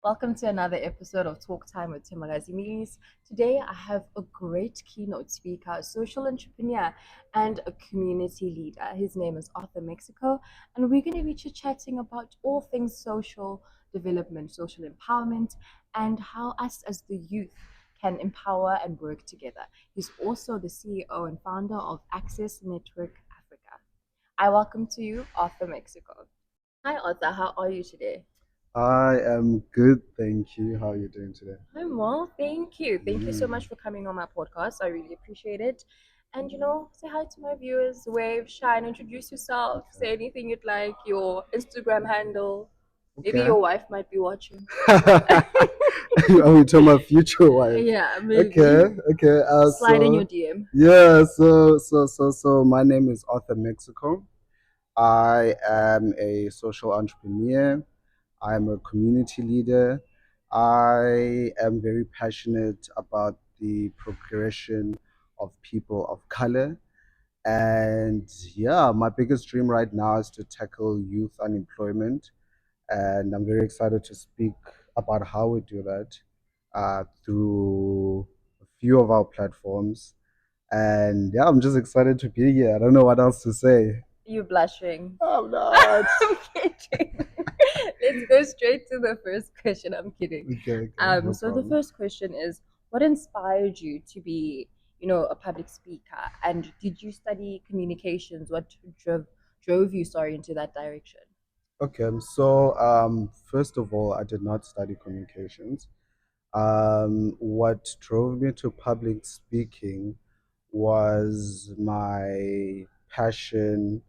Welcome to another episode of TalkTime with Thembakazi Mealies. Today, I have a great keynote speaker, a social entrepreneur, and a community leader. His name is Arthur Mexico, and we're going to be chatting about all things social development, social empowerment, and how us as the youth can empower and work together. He's also the CEO and founder of Access Network Africa. I welcome to you, Arthur Mexico. Hi, Arthur. How are you today? I am good, thank you. How are you doing today? I'm well, thank you. Thank you so Mm, much for coming on my podcast. I really appreciate it. And say hi to my viewers, wave, shine, introduce yourself, okay. say anything you'd like, your Instagram handle. Maybe Okay. your wife might be watching. Are we talking about future wife? Yeah, Okay, maybe. okay. Slide in your DM. Yeah, so my name is Arthur Mexico. I am a social entrepreneur. I am a community leader. I am very passionate about the progression of people of color. And yeah, my biggest dream right now is to tackle youth unemployment. And I'm very excited to speak about how we do that through a few of our platforms. And yeah, I'm just excited to be here. I don't know what else to say. You blushing. I'm not. I'm kidding. Let's go straight to the first question. I'm kidding. Okay, okay, no So the problem. first question is, what inspired you to be, a public speaker? And did you study communications? What drove you, sorry, into that direction? Okay, so first of all, I did not study communications. What drove me to public speaking was my passion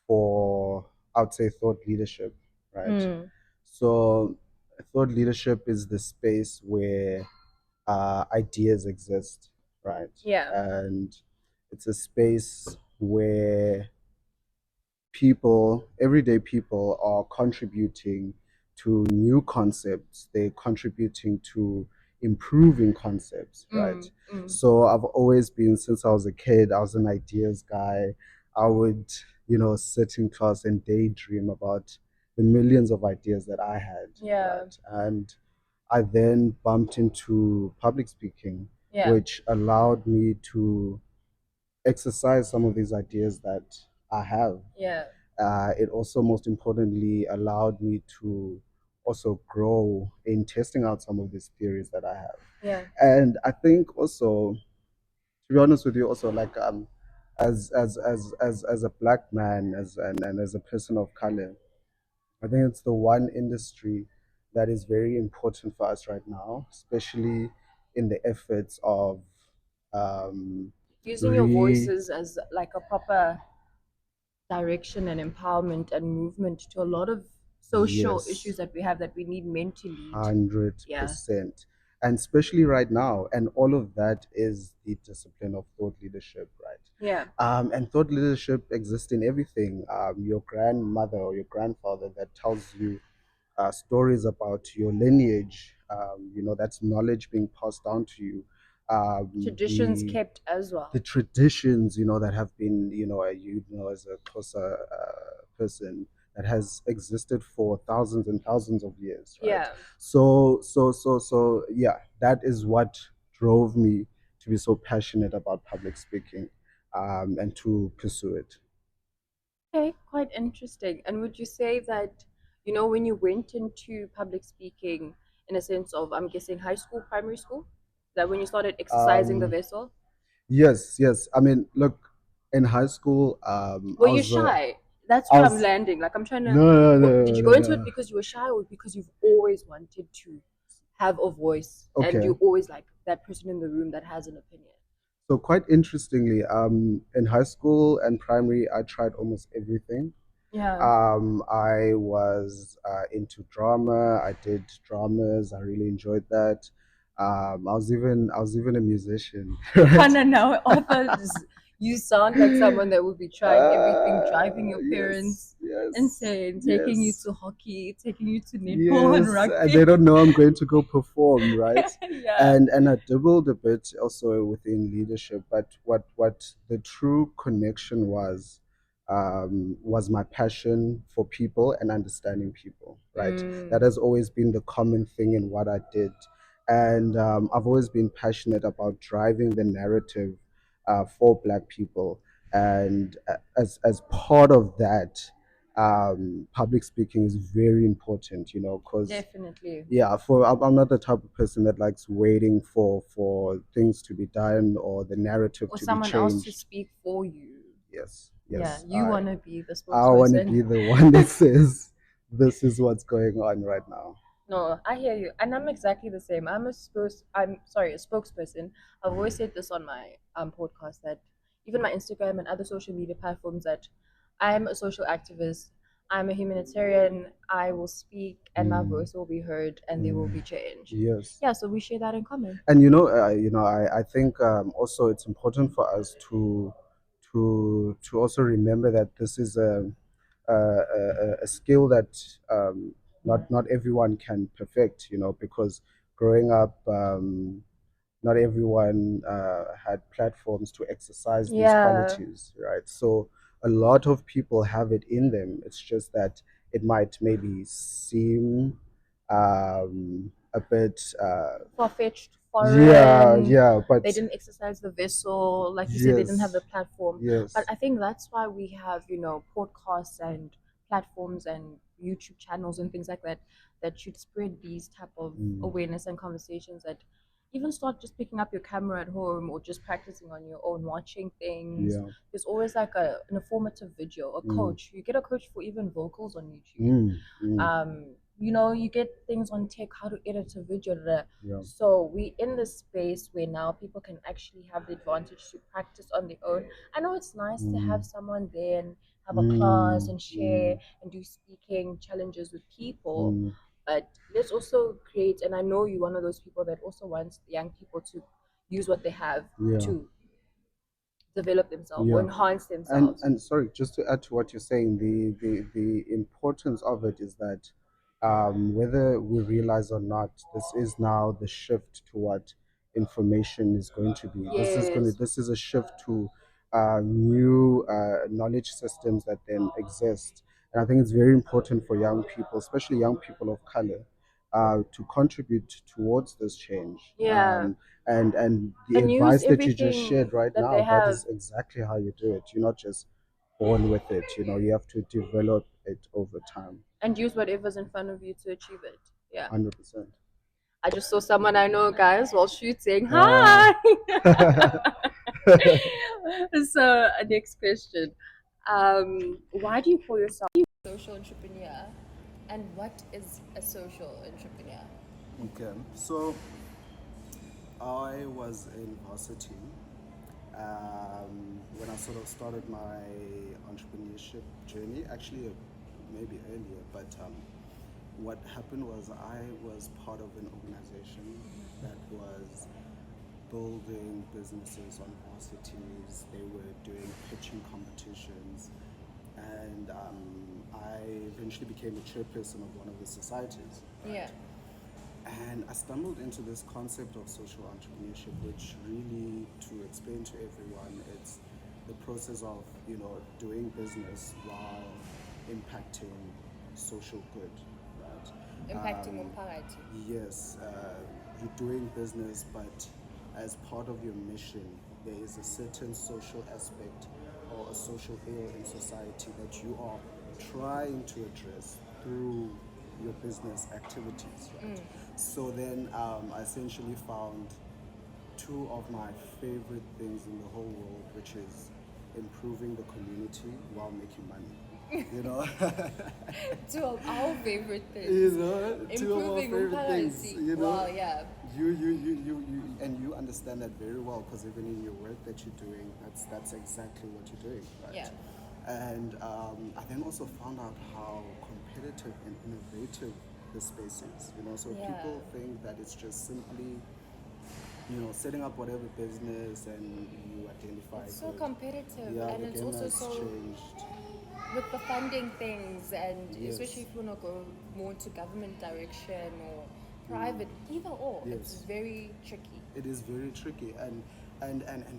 for, I would say, thought leadership, right? Mm, So, thought leadership is the space where ideas exist, right? yeah, And it's a space where everyday people, are contributing to new concepts. They're contributing to improving concepts, right? mm, mm, So I've always been, since I was a kid, I was an ideas guy. I would, sit in class and daydream about the millions of ideas that I had, yeah, right? And I then bumped into public speaking, yeah, which allowed me to exercise some of these ideas that I have. yeah, It also, most importantly, allowed me to also grow in testing out some of these theories that I have. yeah, And I think also, to be honest with you, also like as a black man, and as a person of color, I think it's the one industry that is very important for us right now, especially in the efforts of um, using your re voices as like a proper direction and empowerment and movement to a lot of social issues yes, that we have that we need men to lead. hundred Yeah, percent, and especially right now, and all of that is the discipline of thought leadership, right? yeah, And thought leadership exists in everything. Your grandmother or your grandfather that tells you stories about your lineage. That's knowledge being passed down to you. traditions kept as The well. traditions, that have been, as a closer person, that has existed for thousands and thousands of years, right? Yeah. So yeah, that is what drove me to be so passionate about public speaking, and to pursue it. Okay, quite interesting. And would you say that, when you went into public speaking, in a sense of, I'm guessing, high school, primary school, that when you started exercising the um vessel, yes, I mean, look, in high school, were you shy? That's I where I'm was landing. Like, I'm trying to, no, no, did no, you no, go into no. it because you were shy or because you've always wanted to have a voice and Okay. you always like that person in the room that has an opinion? So quite interestingly, in high school and primary, I tried almost everything. Yeah. I was into drama. I did dramas. I really enjoyed that. I was even a musician, right? Kind of now, authors, you sound like someone that would be trying everything, driving your Yes, parents yes, insane, taking you yes, to hockey, taking you to netball and yes. And they rugby. don't know I'm going to go perform, right? Yeah. And I dabbled a bit also within leadership, but what the true connection was was my passion for people and understanding people, right? That Mm, has always been the common thing in what I did. And I've always been passionate about driving the narrative for Black people. And as part of that, public speaking is very important, because definitely. yeah, I'm not the type of person that likes waiting for things to be done or the narrative Or to be someone else to changed. speak for you. Yes, Yeah, yes. you want to be the I want to spokesperson. be the one that says this is what's going on right now. No, I hear you, and I'm exactly the same. I'm sorry, a spokesperson. I've always said this on my podcast that even my Instagram and other social media platforms that I'm a social activist. I'm a humanitarian. I will speak, and my Mm, voice will be heard, and there will mm, be change. yes. Yeah, so we share that in common. And I think also it's important for us to also remember that this is a skill that not everyone can perfect, because growing up, not everyone had platforms to exercise these Yeah, qualities, right? So a lot of people have it in them. It's just that it might maybe seem a bit, far-fetched, yeah, foreign. yeah, but They didn't exercise the vessel, like you said, they didn't have the yes, platform. But yes, I think that's why we have, podcasts and platforms and YouTube channels and things like that that should spread these type of mm, awareness and conversations that even start just picking up your camera at home or just practicing on your own, watching things. yeah, There's always like an informative video, a mm, coach. You get a coach for even vocals on YouTube. mm, mm, You get things on tech, how to edit a video. yeah, So we in this space where now people can actually have the advantage to practice on their own. I know it's nice to have mm, someone there and have a class mm, and share mm, and do speaking challenges with people, mm, but let's also create. And I know you're one of those people that also wants young people to use what they have yeah. to develop themselves or Yeah. enhance And themselves. and sorry, just to add to what you're saying, the importance of it is that whether we realize or not, this is now the shift to what information is going to be. Yes. This is a shift to new knowledge systems that then exist. And I think it's very important for young people, especially young people of color, to contribute towards this change. Yeah. And the And use advice that you just everything shared right that they now, that have is exactly how you do it. You're not just born with it, you have to develop it over time. and use whatever's in front of you to achieve it. Yeah. 100%. I just saw someone I know, guys, while shooting. uh, Hi. So, next question. Why do you call yourself a social entrepreneur? And what is a social entrepreneur? okay, so I was in varsity when I sort of started my entrepreneurship journey, actually maybe earlier, but what happened was I was part of an organization that was building businesses on varsities. They were doing pitching competitions, and I eventually became a chairperson of one of the societies, Yeah. right? And I stumbled into this concept of social entrepreneurship, which really, to explain to everyone, it's the process of doing business while impacting social good, right? Impacting Um, umphakathi. yes, you're doing business, but as part of your mission, there is a certain social aspect or a social ill in society that you are trying to address through your business activities, right? So then I essentially found two of my favorite things in the whole world, which is improving the community while making money. You know, Two of our favorite you things. know, two of our Improving favorite things. umphakathi. Wow, yeah. And you understand that very well because even in your work that you're doing, that's exactly what you're doing, Yeah. right? And I then also found out how competitive and innovative the space is. So Yeah. people think that it's just simply setting up whatever business and you identify It's so good. competitive Yeah, and the it's game also has so changed. with the funding things, and especially Yes. if you want to go more into government direction or Mm. private, either or, it's Yes. very tricky. It is very tricky and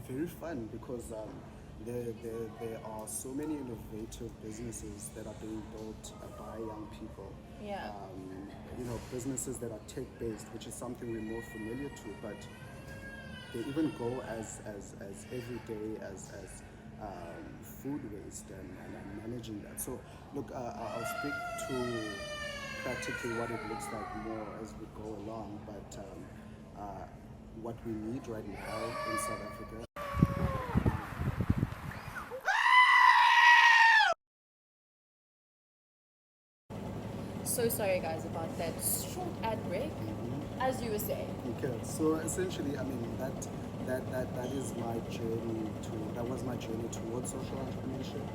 very fun because There are so many innovative businesses that are being built by young people. Yeah. Businesses that are tech-based, which is something we're more familiar to, but they even go as everyday as food waste and managing that. So, look, I'll speak to practically what it looks like more as we go along, but what we need right now in South Africa. So sorry, guys, about that short ad break. As you were saying. Okay, so essentially, I mean that is my journey to that was my journey towards social entrepreneurship,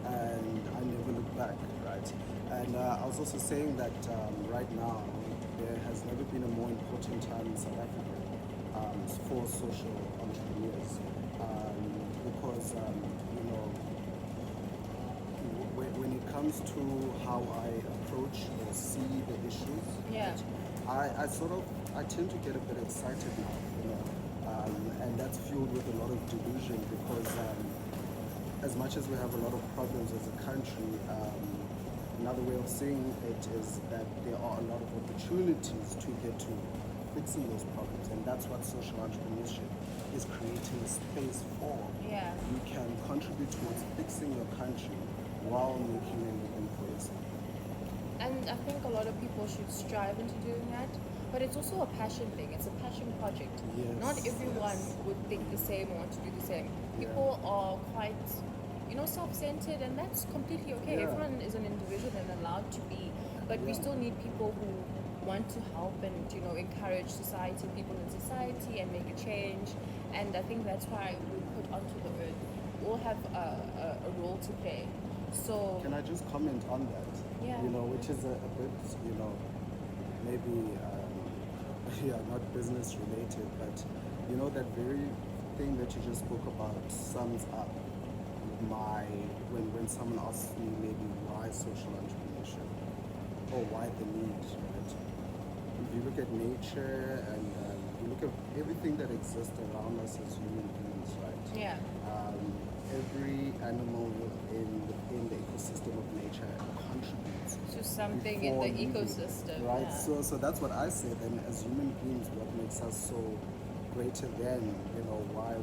and I never looked back, right? And I was also saying that right now there has never been a more important time in South Africa for social entrepreneurs, because you know when it comes to how I approach or see the issues, Yeah. I tend to get a bit excited now, and that's fueled with a lot of delusion because as much as we have a lot of problems as a country, another way of seeing it is that there are a lot of opportunities to get to fixing those problems, and that's what social entrepreneurship is creating a space for. Yeah. You can contribute towards fixing your country while making a living for yourself. And I think a lot of people should strive into doing that. But it's also a passion thing. It's a passion project. Yes, Not everyone yes. would think the same or want to do the same. Yeah. People are quite, self-centered, and that's completely okay. Yeah. Everyone is an individual and allowed to be. But we Yeah. still need people who want to help and, encourage society, people in society, and make a change. And I think that's why we put onto the earth. We all have a role to play. So, Can I just comment on that? Yeah. Which is a bit, maybe, yeah, not business related, but that very thing that you just spoke about sums up when someone asks me maybe why social entrepreneurship or why the need, right? If you look at nature and you look at everything that exists around us as human beings, right? yeah. Every animal within the ecosystem of nature contributes To something in before the living, ecosystem. right? Yeah. So that's what I say. Then, as human beings, what makes us so greater than why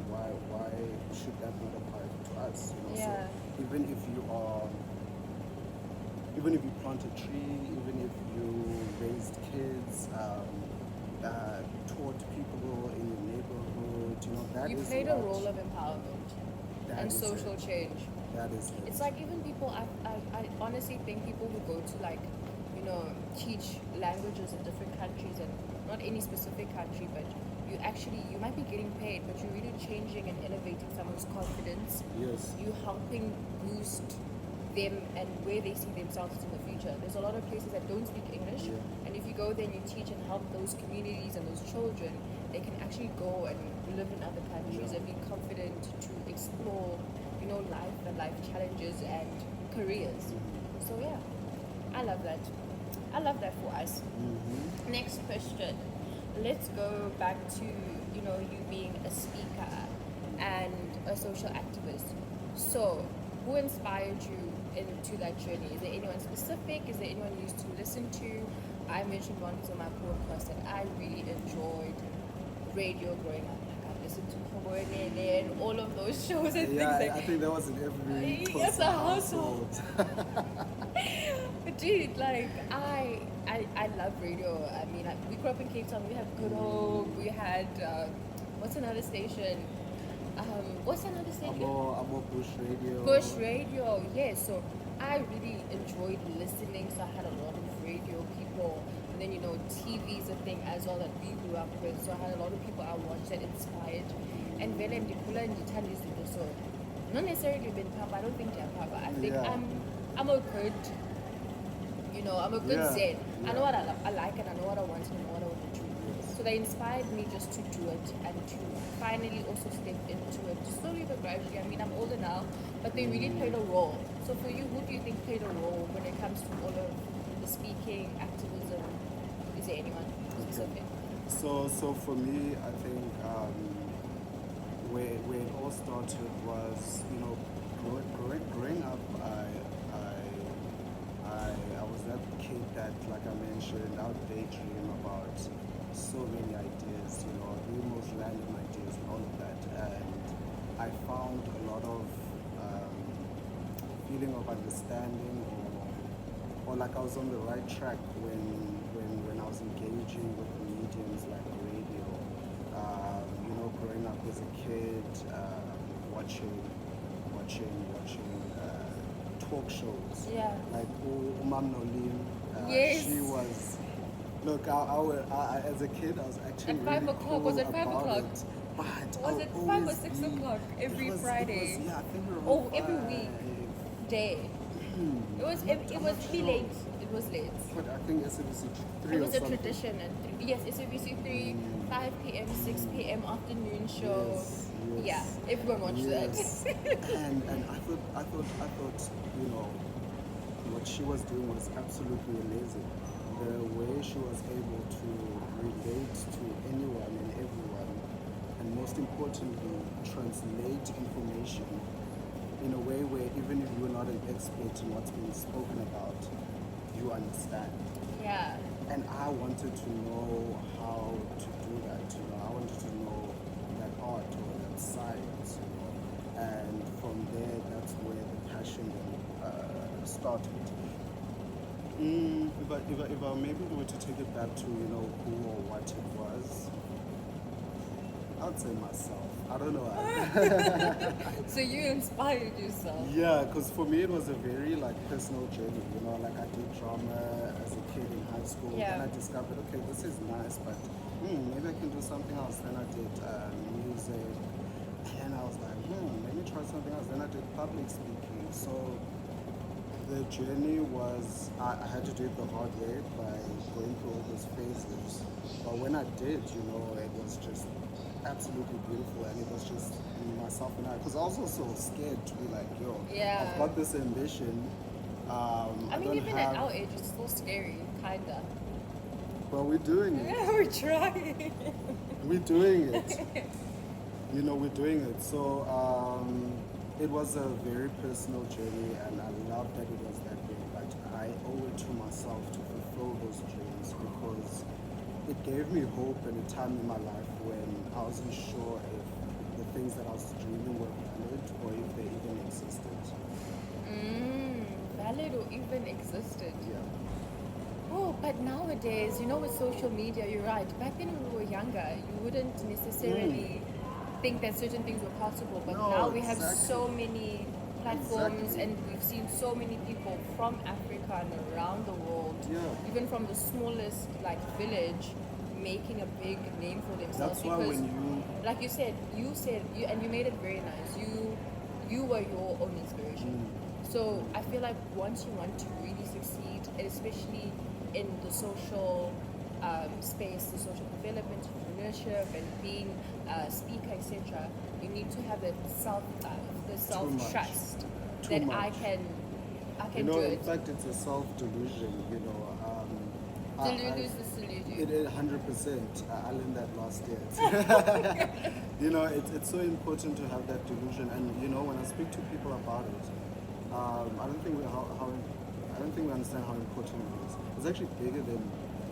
should that not apply to us? Yeah. So even if you plant a tree, even if you raised kids, taught people in your neighborhood, that You is played a what- role of empowerment that and is social it. change. That is it. It's like even people, I honestly think people who go to teach languages in different countries, and not any specific country, but you might be getting paid, but you're really changing and elevating someone's confidence. Yes. You helping boost them and where they see themselves in the future. There's a lot of places that don't speak English, Yeah. and if you go there and you teach and help those communities and those children, they can actually go and live in other countries Yeah. and be confident to explore, life and life challenges and careers. So yeah, I love that. I love that for us. Next question. Let's go back to you being a speaker and a social activist. So, who inspired you into that journey? Is there anyone specific? Is there anyone you used to listen to? I mentioned once on my podcast that I really enjoyed radio growing up. Like I listened to Kobonele and all of those shows and Yeah, things like I think that was in every It's a household. household. But dude, like I love radio. I mean, we grew up in Cape Town. We had Good Hope. We had what's another station? What's another station? Abo Bush Radio. Bush Radio. Yes. So I really enjoyed listening. So I had a lot of radio people, and then TV is a thing as well that we grew up with. So I had a lot of people I watched that inspired. And Vele Ndikula Ndithanda izinto. So not necessarily been papa. I don't think they're papa. I think Yeah. I'm a good. I'm a good Yeah, Zen. I know yeah. what I like, and I know what I want, and I know what I want to do. So they inspired me just to do it and to finally also step into it slowly but gradually. I mean, I'm older now, but they really played a role. So for you, who do you think played a role when it comes to all of the speaking, activism? Is there anyone specific? So for me, I think where it all started was, growing up, I was that kid that, like I mentioned, I would daydream about so many ideas, the most random ideas and all of that. And I found a lot of feeling of understanding, or like I was on the right track when I was engaging with mediums like radio. Growing up as a kid, watching talk shows. Yeah. Like Umam Nolim, Yes. she was. Look, as a kid, I was actually At 5 really o'clock, cool was it 5 about o'clock? it. But Was I'll it 5 or always 6 be, o'clock every it was, Friday? yeah, I think we were Oh, on every week. 5. Day. It was I'm not really sure. late. It was late. But I think SABC 3 It or was a something. tradition at 3. Yes, SABC 3, 5 p.m., 6 p.m. afternoon show. Yes, Yeah, everyone watched yes. that. And I thought, what she was doing was absolutely amazing. The way she was able to relate to anyone and everyone, and most importantly, translate information in a way where even if you're not an expert in what's being spoken about, you understand. Yeah. And I wanted to know how to do that. I wanted to know that art or that science. And from there, that's where the passion started. If I maybe were to take it back to who or what it was, I would say myself. I don't know. So you inspired yourself. Yeah, because for me it was a very personal journey. Like I did drama as a kid in high school, Yeah. and I discovered, okay, this is nice, but maybe I can do something else. Then I did music, and I was like, let me try something else. Then I did public speaking. So the journey was, I had to do it the hard way by going through all those phases. But when I did, it was just absolutely beautiful, and it was just myself and I. Because I was also scared to be like, yo, Yeah. I've got this ambition. I mean, don't even have, at our age, it's still scary, kinda. but we're doing it. Yeah, we're trying. We're doing it. We're doing it. So it was a very personal journey, and I love that it was that way. But I owe it to myself to fulfill those dreams, because it gave me hope in a time in my life when I wasn't sure if the things that I was dreaming were valid or if they even existed. Valid or even existed. Yeah. Oh, but nowadays, with social media, you're right. Back then when we were younger, you wouldn't necessarily think that certain things were possible. But No, now we have exactly. so many platforms, Exactly. and we've seen so many people from Africa and around the world, Yeah. even from the smallest village, making a big name for themselves. That's why because, when you like you said, and you made it very nice. You were your own inspiration. So I feel like once you want to really succeed, and especially in the social space, the social development, entrepreneurship, and being a speaker, etc., you need to have the self trust that Too I much. can do in it. fact, it's a self-delusion. Delulu is the solution. It is 100%. I learned that last year. It's so important to have that delusion. And when I speak to people about it, I don't think I don't think we understand how important it is. It's actually bigger than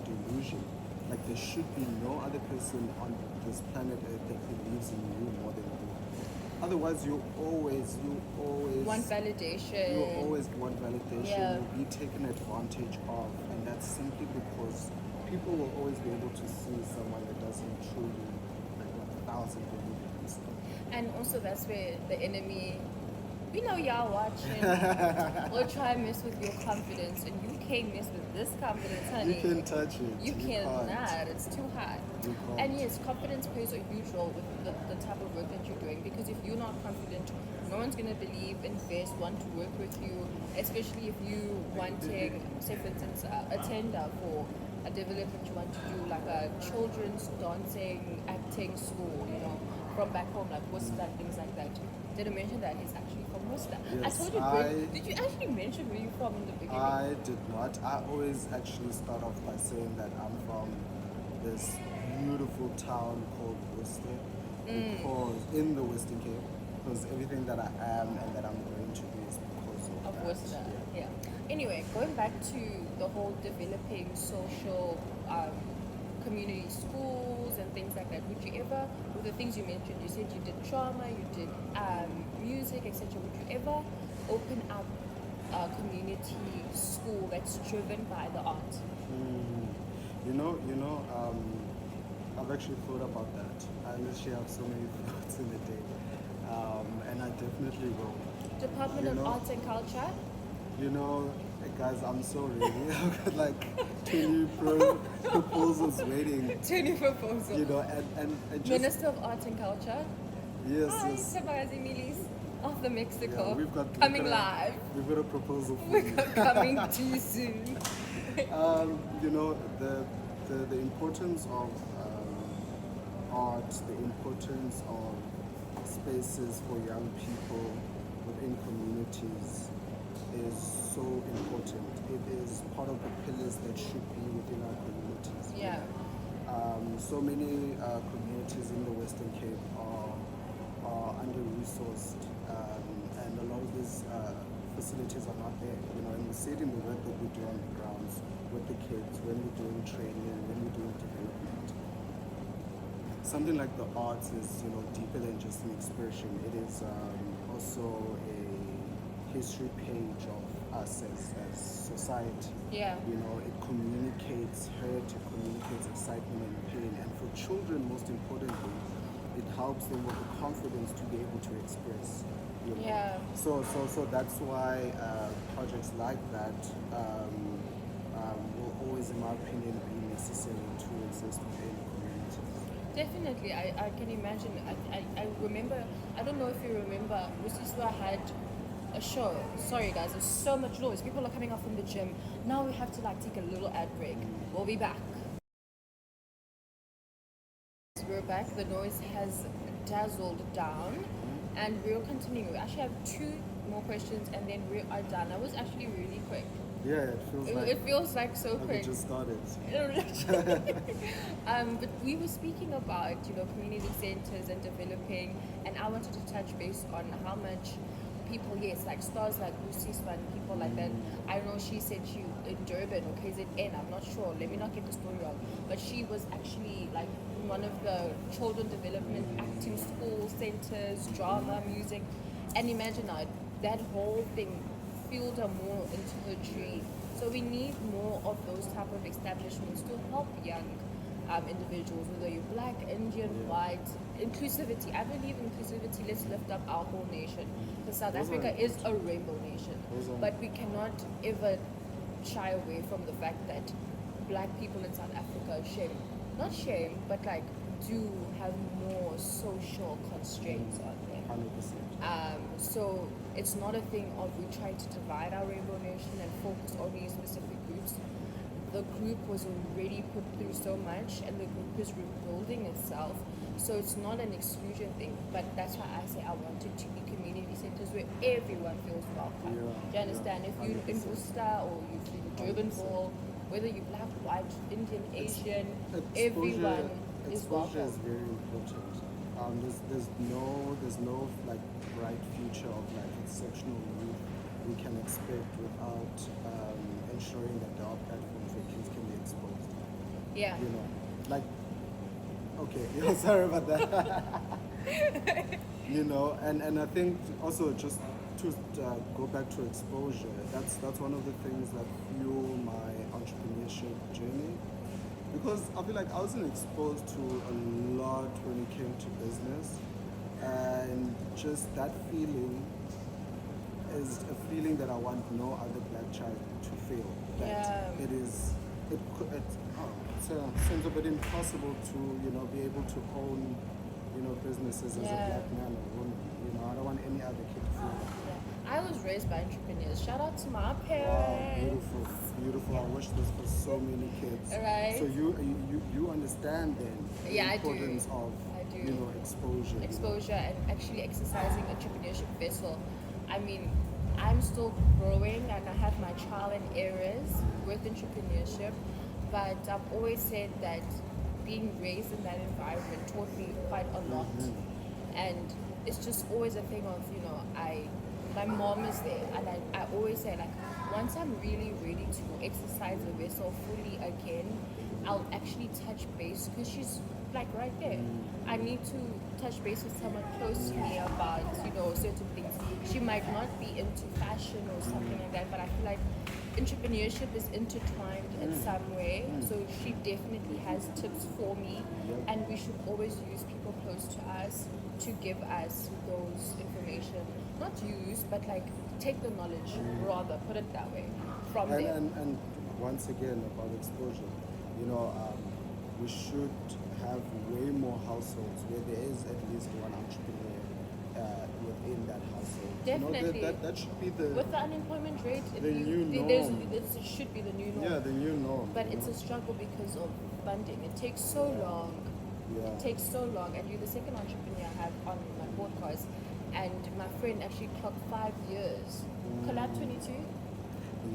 delusion. Like there should be no other person on this planet Earth that believes in you more than you. Otherwise, you always Want validation. you always want validation. Yeah. You'll be taken advantage of, and that's simply because people will always be able to see someone that doesn't truly, 1,000 believe in themselves. And also that's where the enemy, y'all watching, will try and mess with your confidence, and you can't mess with this confidence, honey. You can touch it. You cannot. can't. It's too hard. You can't. And yes, confidence plays a huge role with the type of work that you're doing, because if you're not confident, no one's going to believe, invest, want to work with you, especially if you wanting, say for instance, a tender for a development you want to do, like a children's dancing, acting school, from back home, like Worcester, things like that. Did I mention that he's actually from Worcester? Yes, I told you, did you actually mention where you're from in the beginning? I did not. I always actually start off by saying that I'm from this beautiful town called Worcester. because in the Western Cape, because everything that I am and that I'm going to be is because of Of that. Worcester, yeah. Anyway, going back to the whole developing social community schools and things like that, would you ever, with the things you mentioned, you said you did drama, you did music, etc., would you ever open up a community school that's driven by the art? Mm. I've actually thought about that. I literally have so many thoughts in a day, and I definitely will. Department You of know, Arts and Culture? you know, guys, I'm so ready. I've got like 20 proposals waiting. 20 proposal. And just Minister of Arts and Culture? yes, Hi, yes, Thembakazi Mealies of the yeah. Mexico. We've Coming got live. we've got a proposal for We're you. coming to you soon. You know, the importance of art, the importance of spaces for young people within communities is so important. It is part of the pillars that should be within our communities. Yeah. So many communities in the Western Cape are under-resourced, and a lot of these facilities are not there. And we see it in the work that we do on the grounds with the kids, when we're doing training, when we're doing development. Something like the arts is, deeper than just an expression. It is also a history page of us as society. Yeah. It communicates hurt, it communicates excitement and pain, and for children, most importantly, it helps them with the confidence to be able to express. Yeah. So that's why projects like that will always, in my opinion, be necessary to exist within communities. Definitely, I can imagine. I remember, I don't know if you remember, Usiswa had a show. Sorry guys, there's so much noise. People are coming off from the gym. Now we have to like take a little ad break. We'll be back. We're back. The noise has dazzled down and we'll continue. We actually have two more questions and then we are done. That was actually really quick. Yeah, It feels like so we quick. just started. But we were speaking about, community centers and developing, and I wanted to touch base on how much people, yes, like stars like Lucy Span, people like that. I know she said she in Durban or KZN, I'm not sure, let me not get the story wrong, but she was actually like one of the children development acting school centers, drama, music, and imagine that whole thing fueled her more into her dream. So we need more of those type of establishments to help young individuals, whether you're black, Indian, white. Inclusivity. I believe inclusivity. Let's lift up our whole nation. Because South Africa is a rainbow nation. But we cannot ever shy away from the fact that black people in South Africa shame. Not shame, but like do have more social constraints on them. 100%. So it's not a thing of we try to divide our rainbow nation and focus only on specific groups. The group was already put through so much and the group is rebuilding itself. So it's not an exclusion thing, but that's why I say I wanted to be community centers where everyone feels welcome. Yeah, Do you understand? yeah, If you're in 100%. Worcester or you're in Durban 100%. Hall, whether you're black, white, Indian, Asian, Exposure, everyone is exposure welcome. is very important. There's no like bright future of like exceptional youth we can expect without ensuring that there are platforms where kids can be exposed. Yeah. Like okay, sorry about that. And I think also just to go back to exposure, that's one of the things that fuel my entrepreneurship journey. Because I feel like I wasn't exposed to a lot when it came to business, and just that feeling is a feeling that I want no other black child to feel. That Yeah. Seems a bit impossible to be able to own businesses as a Yeah. black man or woman. I don't want any other kid to feel that. Yeah. I was raised by entrepreneurs. Shout out to my Wow, parents. beautiful. I wish this for so many kids. Right. So you understand then the Yeah, I do. importance of I do. exposure. Exposure and actually exercising entrepreneurship vessel. I mean, I'm still growing and I have my trial and errors with entrepreneurship, but I've always said that being raised in that environment taught me quite a lot. And it's just always a thing of, my mom is there, and I always say, like, once I'm really ready to exercise the vessel fully again, I'll actually touch base, because she's like right there. I need to touch base with someone close to me about, certain things. She might not be into fashion or something like that, but I feel like entrepreneurship is intertwined in some way. So she definitely has tips for me, and we should always use people close to us to give us those information. Not use, but like take the knowledge, rather, put it that way, from And, them. and once again, about exposure, you know, we should have way more households where there is at least one entrepreneur within that household. Definitely. That should be the With the unemployment rate, the new there's norm. this should be the new norm. Yeah, the new norm. But it's a struggle because of funding. It takes so long. Yeah. It takes so long. And you're the second entrepreneur I have on my podcast. And my friend actually clocked 5 years. Collab 22?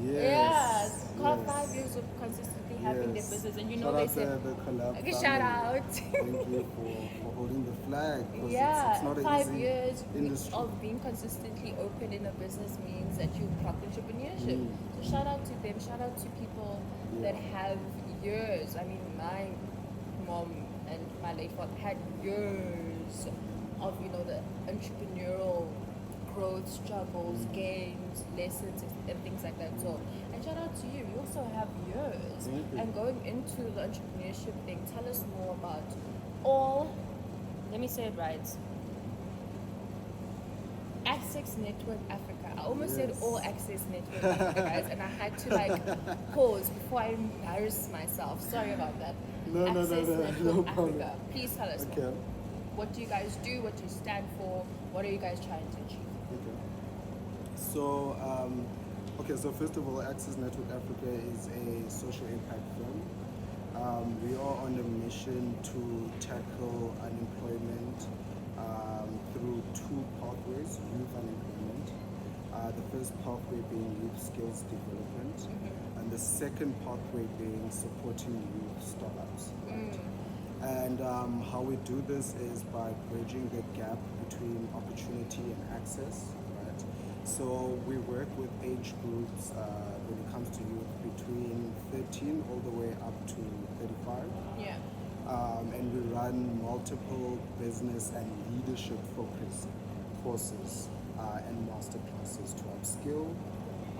Yes. Clocked 5 years of consistently having their Yes. business. And Shout they out said, the collab okay, family. shout out. Thank you for holding the flag. 'Cause Yeah, it's not an 5 easy years industry. of being consistently open in a business means that you clock entrepreneurship. So shout out to them. Shout out to people that have years. I mean, my mom and my late father had years of the entrepreneurial growth, struggles, gains, lessons, and things like that. So, and shout out to you. You also have years. Thank you. And going into the entrepreneurship thing, tell us more about all. Let me say it right. Access Network Africa. I almost said Yes. All Access Network Africa, guys, and I had to pause before I embarrassed myself. Sorry about that. No, Access Network no problem. Africa. Please tell us Okay. more. What do you guys do? What do you stand for? What are you guys trying to achieve? Okay. So, so first of all, Access Network Africa is a social impact firm. We are on a mission to tackle unemployment through two pathways: youth unemployment. The first pathway being youth skills development, and the second pathway being supporting youth startups. Right? And how we do this is by bridging the gap between opportunity and access, right? So we work with age groups when it comes to youth between 13 all the way up to 35. Yeah. And we run multiple business and leadership focused courses and master classes to upskill.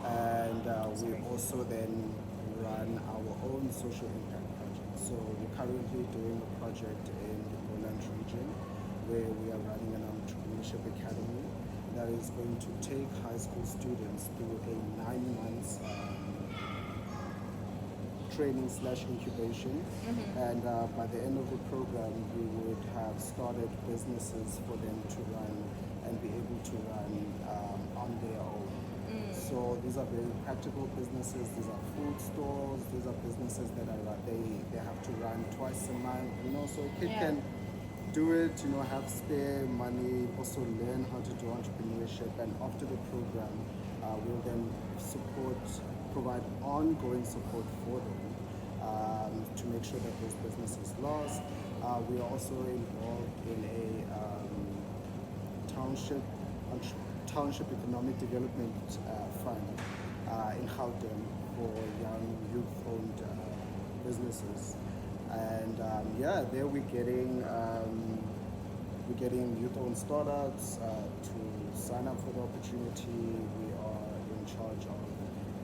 And we also then run our own social impact project. So we're currently doing a project in the Boland region where we are running an entrepreneurship academy that is going to take high school students through a 9 months training slash incubation, and by the end of the program we would have started businesses for them to run and be able to run on their own. So these are very practical businesses. These are food stores. These are businesses that they have to run twice a month. So a kid can do it. Have spare money. Also learn how to do entrepreneurship. And after the program, we'll then provide ongoing support for them to make sure that those businesses last. We are also involved in a township economic development fund in Gauteng for young youth-owned businesses, and there we're getting youth-owned startups to sign up for the opportunity. We are in charge of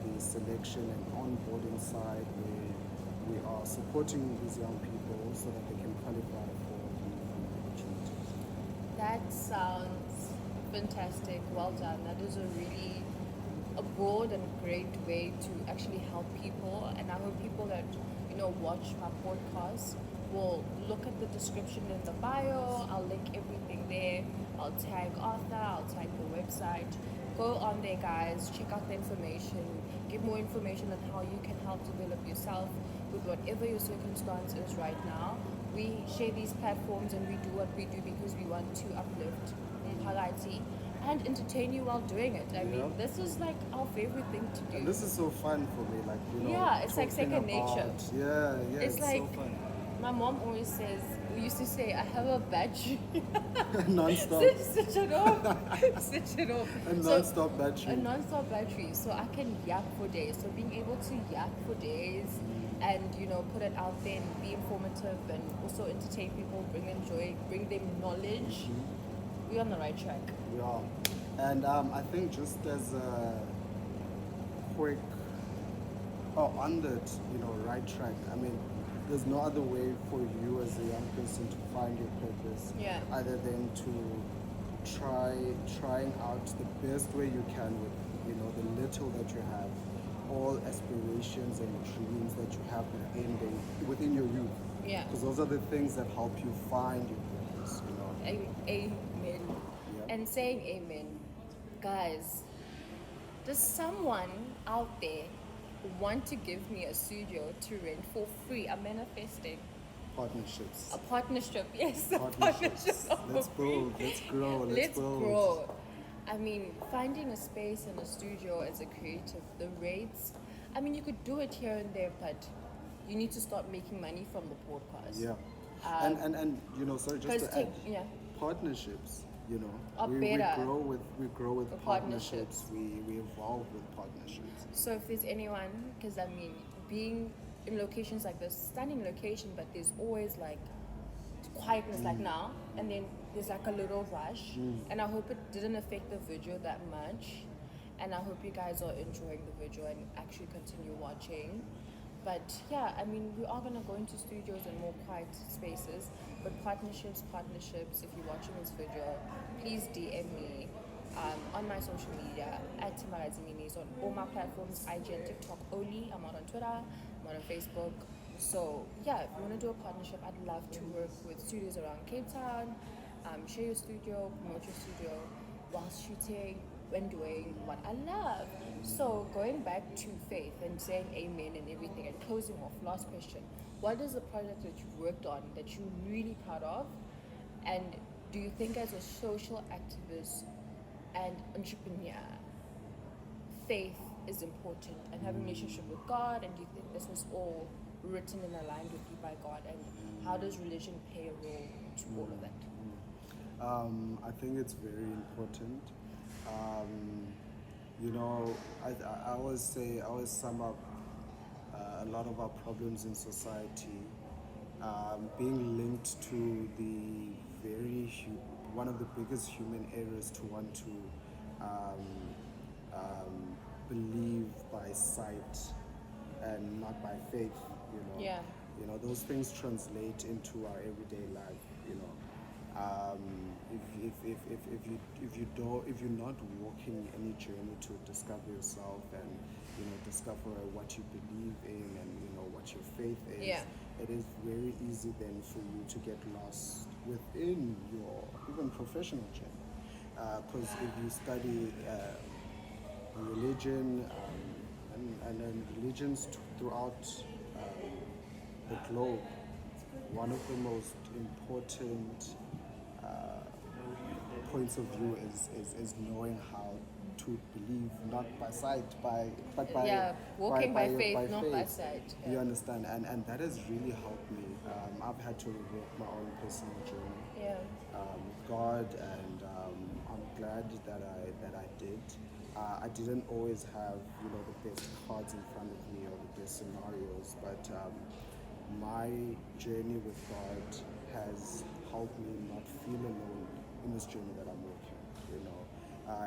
the selection and onboarding side, where we are supporting these young people so that they can qualify for the opportunities. That sounds fantastic. Well done. That is a broad and great way to actually help people. And I hope people that watch my podcast will look at the description in the bio. I'll link everything there. I'll tag Arthur. I'll tag the website. Go on there, guys. Check out the information. Get more information on how you can help develop yourself with whatever your circumstance is right now. We share these platforms and we do what we do because we want to uplift Mpakathi and entertain you while doing it. I mean, this is like our favorite thing to do. And this is so fun for me, Yeah, it's like talking second nature. about- Yeah, It's it's like so fun. My mom always says, we used to say, I have a battery. Non-stop. Switch it off. Switch it off. A So, non-stop battery. a non-stop battery. So I can yap for days. So being able to yap for days and, put it out there and be informative and also entertain people, bring them joy, bring them knowledge, we're on the right track. We are. And I think just as a quick, on that, right track, I mean, there's no other way for you as a young person to find your purpose Yeah. other than to trying out the best way you can with, the little that you have, all aspirations and dreams that you have within your youth. Yeah. Because those are the things that help you find your purpose, Amen. Yeah. And saying amen. Guys, does someone out there want to give me a studio to rent for free? I'm manifesting Partnerships. a partnership. Yes, a Partnerships. partnership. Let's build. Let's grow. Let's build. grow. I mean, finding a space in a studio as a creative, the rates, I mean, you could do it here and there, but you need to start making money from the podcast. Yeah. And sorry, just 'cause to add, yeah. partnerships. Are we better. grow with With partnerships. partnerships. We evolve with partnerships. So if there's anyone, because I mean, being in locations like this, stunning location, but there's always like quietness like now, and then there's like a little rush, and I hope it didn't affect the video that much, and I hope you guys are enjoying the video and actually continue watching. But yeah, I mean, we are gonna go into studios and more quiet spaces, but partnerships. If you're watching this video, please DM me on my social media at Thembakazi Mealies on all my platforms, IG and TikTok only. I'm not on Twitter, I'm not on Facebook. So yeah, if you want to do a partnership, I'd love to work with studios around Cape Town, share your studio, promote your studio while shooting and doing what I love. So going back to faith and saying amen and everything and closing off, last question. What is the project that you've worked on that you're really proud of? And do you think as a social activist and entrepreneur, faith is important and having a relationship with God, and do you think this was all written and aligned with you by God, and how does religion play a role to all of that? I think it's very important. I always say, I always sum up a lot of our problems in society being linked to the one of the biggest human errors to want to believe by sight and not by faith. Yeah. Those things translate into our everyday life. If you're not walking any journey to discover yourself and discover what you believe in and what your faith is, Yeah. it is very easy then for you to get lost within your even professional journey. Because if you study religion and then religions throughout the globe, one of the most important points of view is knowing how to believe, not by sight, but by walking by your- faith, not by sight. You Yeah. understand, and that has really helped me. I've had to work my own personal journey Yeah. with God, and I'm glad that I did. I didn't always have the best cards in front of me or the best scenarios, but my journey with God has helped me not feel alone in this journey that I'm working.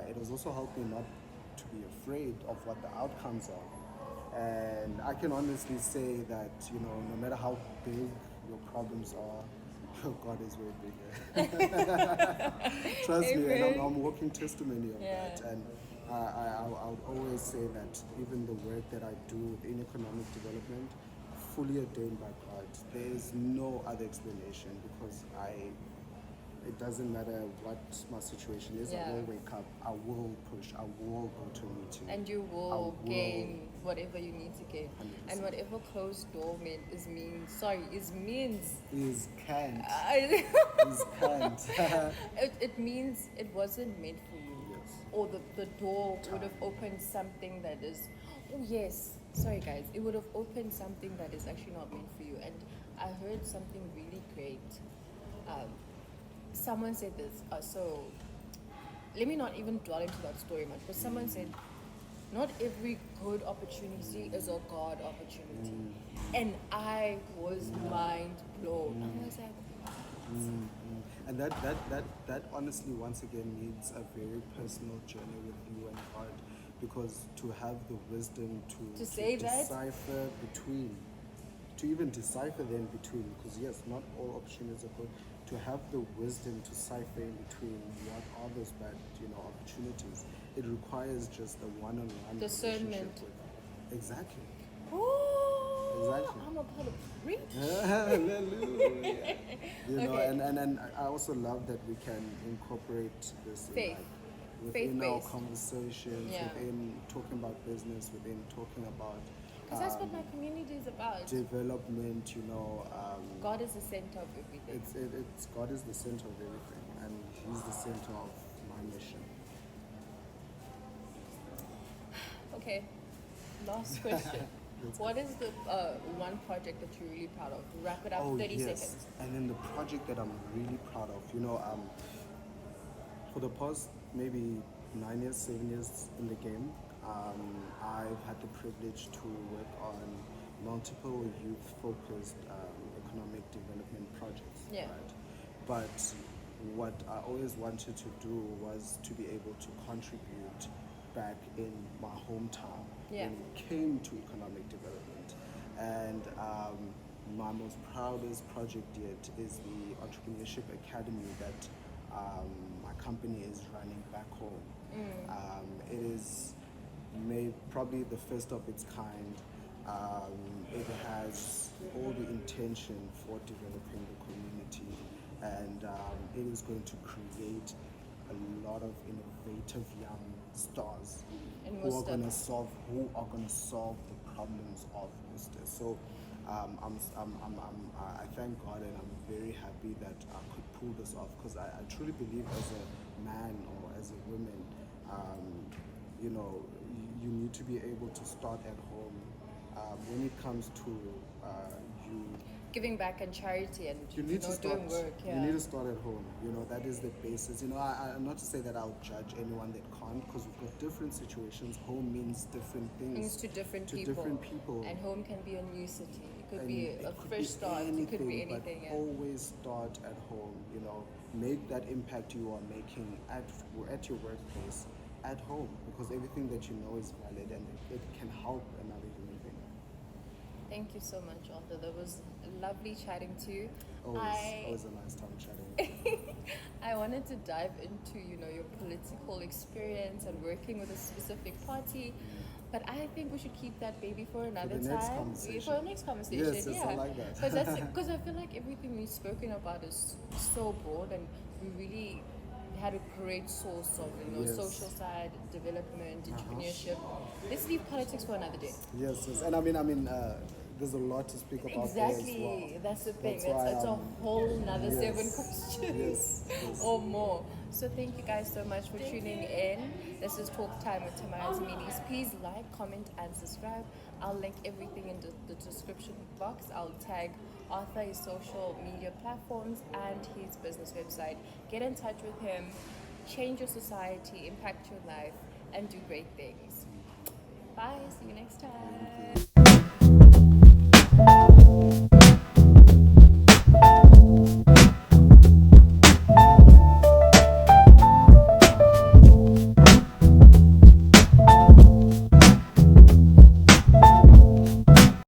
It has also helped me not to be afraid of what the outcomes are. And I can honestly say that no matter how big your problems are, God is way bigger. Trust me, and Amen. I'm walking testimony of Yeah. that. And I would always say that even the work that I do in economic development, fully ordained by God. There is no other explanation because it doesn't matter what my situation is. Yeah. I will wake up. I will push. I will go to a meeting. And you I will gain whatever you need to gain. 100%. And whatever closed door means. Is can't. I- Is can't. it means it wasn't meant for you. Yes. Or the door would have opened something that is, oh yes, sorry guys, it would have opened something that is actually not meant for you. And I heard something really great. Um, Someone said this. So let me not even dwell into that story much, but someone said, not every good opportunity is a God opportunity. And I was mind blown. I was like, And that honestly, once again, needs a very personal journey with you and God, because to have the wisdom to say that, decipher between, to even decipher then between, because yes, not all opportunities are good, to have the wisdom to cipher in between what are those bad, opportunities, it requires just a one-on-one relationship discernment. with. Exactly. Oh, Exactly. I'm about to preach. Hallelujah. Okay. And I also love that we can incorporate this in, Faith. like, within our Faith-based. conversations, Yeah. within talking about business, within talking about Because that's what my community is about. development. God is the center of everything. It's God is the center of everything, and He's the center of my mission. Okay, last question. What is the one project that you're really proud of? Wrap it up, Oh 30 yes, seconds. and then the project that I'm really proud of, for the past maybe 9 years, 7 years in the game, I've had the privilege to work on multiple youth-focused economic development projects. Yeah. Right? But what I always wanted to do was to be able to contribute back in my hometown Yeah. when it came to economic development. And my most proudest project yet is the Entrepreneurship Academy that my company is running back home. It is probably the first of its kind. It has all the intention for developing the community, and it is going to create a lot of innovative young stars And who are Worcester. going to solve the problems of Worcester. So I thank God, and I'm very happy that I could pull this off, because I truly believe, as a man or as a woman, you need to be able to start at home. When it comes to you Giving back and charity and you need to start. doing work. Yeah. You need to start at home. That is the basis. I'm not to say that I'll judge anyone that can't, because we've got different situations. Home means different things Things to different to people. different people. And home can be a new city. It could And be it a could fresh be start. It could be but anything. Yeah. always start at home. Make that impact you are making at your workplace at home, because everything that you know is valid, and it can help another human being. Thank you so much, Arthur. That was lovely chatting to you. Always a nice time chatting. I wanted to dive into, your political experience and working with a specific party, but I think we should keep that baby for another the next time. conversation. For the next conversation, Yes, yeah. I like that. Because I feel like everything we've spoken about is so broad, and we really had a great source of, Yes. social side, development, entrepreneurship. Let's leave politics for another day. Yes, and there's a lot to speak about Exactly, there as well. that's the thing. That's why, It's a whole nother yes, 7 questions yes. or more. So thank you guys so much for tuning in. This is Talk Time with Thembakazi Mealies. Please like, comment, and subscribe. I'll link everything in the description box. I'll tag Arthur, his social media platforms, and his business website. Get in touch with him, change your society, impact your life, and do great things. Bye. See you next time. Thank you.